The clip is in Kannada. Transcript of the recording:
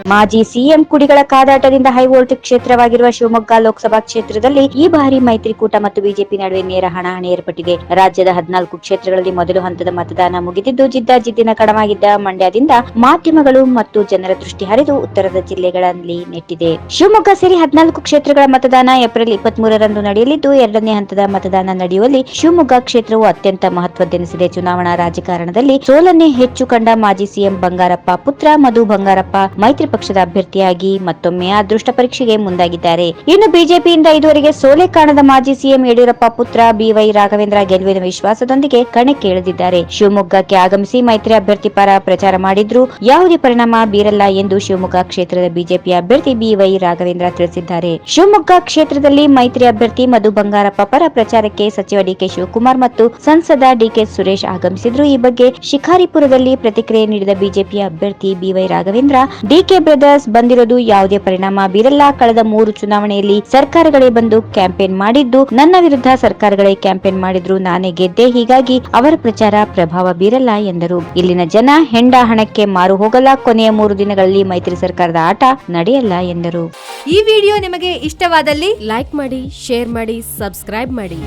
ಮಾಜಿ ಸಿಎಂ ಕುಡಿಗಳ ಕಾದಾಟದಿಂದ ಹೈವೋಲ್ಟೇಜ್ ಕ್ಷೇತ್ರವಾಗಿರುವ ಶಿವಮೊಗ್ಗ ಲೋಕಸಭಾ ಕ್ಷೇತ್ರದಲ್ಲಿ ಈ ಬಾರಿ ಮೈತ್ರಿಕೂಟ ಮತ್ತು ಬಿಜೆಪಿ ನಡುವೆ ನೇರ ಹಣಾಹಣಿ ಏರ್ಪಟ್ಟಿದೆ. ರಾಜ್ಯದ 14 ಕ್ಷೇತ್ರಗಳಲ್ಲಿ ಮೊದಲು ಹಂತದ ಮತದಾನ ಮುಗಿದಿದ್ದು, ಜಿದ್ದಾಜಿದ್ದಿನ ಕಣವಾಗಿದ್ದ ಮಂಡ್ಯದಿಂದ ಮಾಧ್ಯಮಗಳು ಮತ್ತು ಜನರ ದೃಷ್ಟಿ ಹರಿದು ಉತ್ತರದ ಜಿಲ್ಲೆಗಳಲ್ಲಿ ನೆಟ್ಟಿದೆ. ಶಿವಮೊಗ್ಗ ಸೇರಿ 14 ಕ್ಷೇತ್ರಗಳ ಮತದಾನ ಏಪ್ರಿಲ್ 23ರಂದು ನಡೆಯಲಿದ್ದು, ಎರಡನೇ ಹಂತದ ಮತದಾನ ನಡೆಯುವಲ್ಲಿ ಶಿವಮೊಗ್ಗ ಕ್ಷೇತ್ರವು ಅತ್ಯಂತ ಮಹತ್ವದ್ದೆನಿಸಿದೆ. ಚುನಾವಣಾ ರಾಜಕಾರಣದಲ್ಲಿ ಸೋಲನ್ನೇ ಹೆಚ್ಚು ಕಂಡ ಮಾಜಿ ಸಿಎಂ ಬಂಗಾರಪ್ಪ ಪುತ್ರ ಮಧು ಬಂಗಾರಪ್ಪ ಮೈತ್ರಿ ಪಕ್ಷದ ಅಭ್ಯರ್ಥಿಯಾಗಿ ಮತ್ತೊಮ್ಮೆ ಅದೃಷ್ಟ ಪರೀಕ್ಷೆಗೆ ಮುಂದಾಗಿದ್ದಾರೆ. ಇನ್ನು ಬಿಜೆಪಿಯಿಂದ ಇದುವರೆಗೆ ಸೋಲೆ ಕಾಣದ ಮಾಜಿ ಸಿಎಂ ಯಡಿಯೂರಪ್ಪ ಪುತ್ರ ಬಿವೈ ರಾಘವೇಂದ್ರ ಗೆಲುವಿನ ವಿಶ್ವಾಸದೊಂದಿಗೆ ಕಣಕ್ಕೆ ಇಳಿದಿದ್ದಾರೆ. ಶಿವಮೊಗ್ಗಕ್ಕೆ ಆಗಮಿಸಿ ಮೈತ್ರಿ ಅಭ್ಯರ್ಥಿ ಪರ ಪ್ರಚಾರ ಮಾಡಿದ್ರೂ ಯಾವುದೇ ಪರಿಣಾಮ ಬೀರಲ್ಲ ಎಂದು ಶಿವಮೊಗ್ಗ ಕ್ಷೇತ್ರದ ಬಿಜೆಪಿ ಅಭ್ಯರ್ಥಿ ಬಿವೈ ರಾಘವೇಂದ್ರ ತಿಳಿಸಿದ್ದಾರೆ. ಶಿವಮೊಗ್ಗ ಕ್ಷೇತ್ರದಲ್ಲಿ ಮೈತ್ರಿ ಅಭ್ಯರ್ಥಿ ಮಧು ಬಂಗಾರಪ್ಪ ಪರ ಪ್ರಚಾರಕ್ಕೆ ಸಚಿವ ಡಿಕೆ ಶಿವಕುಮಾರ್ ಮತ್ತು ಸಂಸದ ಡಿಕೆ ಸುರೇಶ್ ಆಗಮಿಸಿದ್ರು. ಈ ಬಗ್ಗೆ ಶಿಕಾರಿಪುರದಲ್ಲಿ ಪ್ರತಿಕ್ರಿಯೆ ನೀಡಿದ ಬಿಜೆಪಿ ಅಭ್ಯರ್ಥಿ ಬಿವೈ ರಾಘವೇಂದ್ರ, ಡಿಕೆ ಬ್ರದರ್ಸ್ ಬಂದಿರೋದು ಯಾವುದೇ ಪರಿಣಾಮ ಬೀರಲ್ಲ. ಕಳೆದ 3 ಚುನಾವಣೆಯಲ್ಲಿ ಸರ್ಕಾರಗಳೇ ಬಂದು ಕ್ಯಾಂಪೇನ್ ಮಾಡಿದ್ದು, ನನ್ನ ವಿರುದ್ಧ ಸರ್ಕಾರಗಳೇ ಕ್ಯಾಂಪೇನ್ ಮಾಡಿದ್ರು, ನಾನೇ ಗೆದ್ದೆ. ಹೀಗಾಗಿ ಅವರ ಪ್ರಚಾರ ಪ್ರಭಾವ ಬೀರಲ್ಲ ಎಂದರು. ಇಲ್ಲಿನ ಜನ ಹೆಂಡ ಹಣಕ್ಕೆ ಮಾರು ಹೋಗಲ್ಲ. ಕೊನೆಯ 3 ದಿನಗಳಲ್ಲಿ ಮೈತ್ರಿ ಸರ್ಕಾರದ ಆಟ ನಡೆಯಲ್ಲ ಎಂದರು. ಈ ವಿಡಿಯೋ ನಿಮಗೆ ಇಷ್ಟವಾದಲ್ಲಿ ಲೈಕ್ ಮಾಡಿ, ಶೇರ್ ಮಾಡಿ, ಸಬ್ಸ್ಕ್ರೈಬ್ ಮಾಡಿ.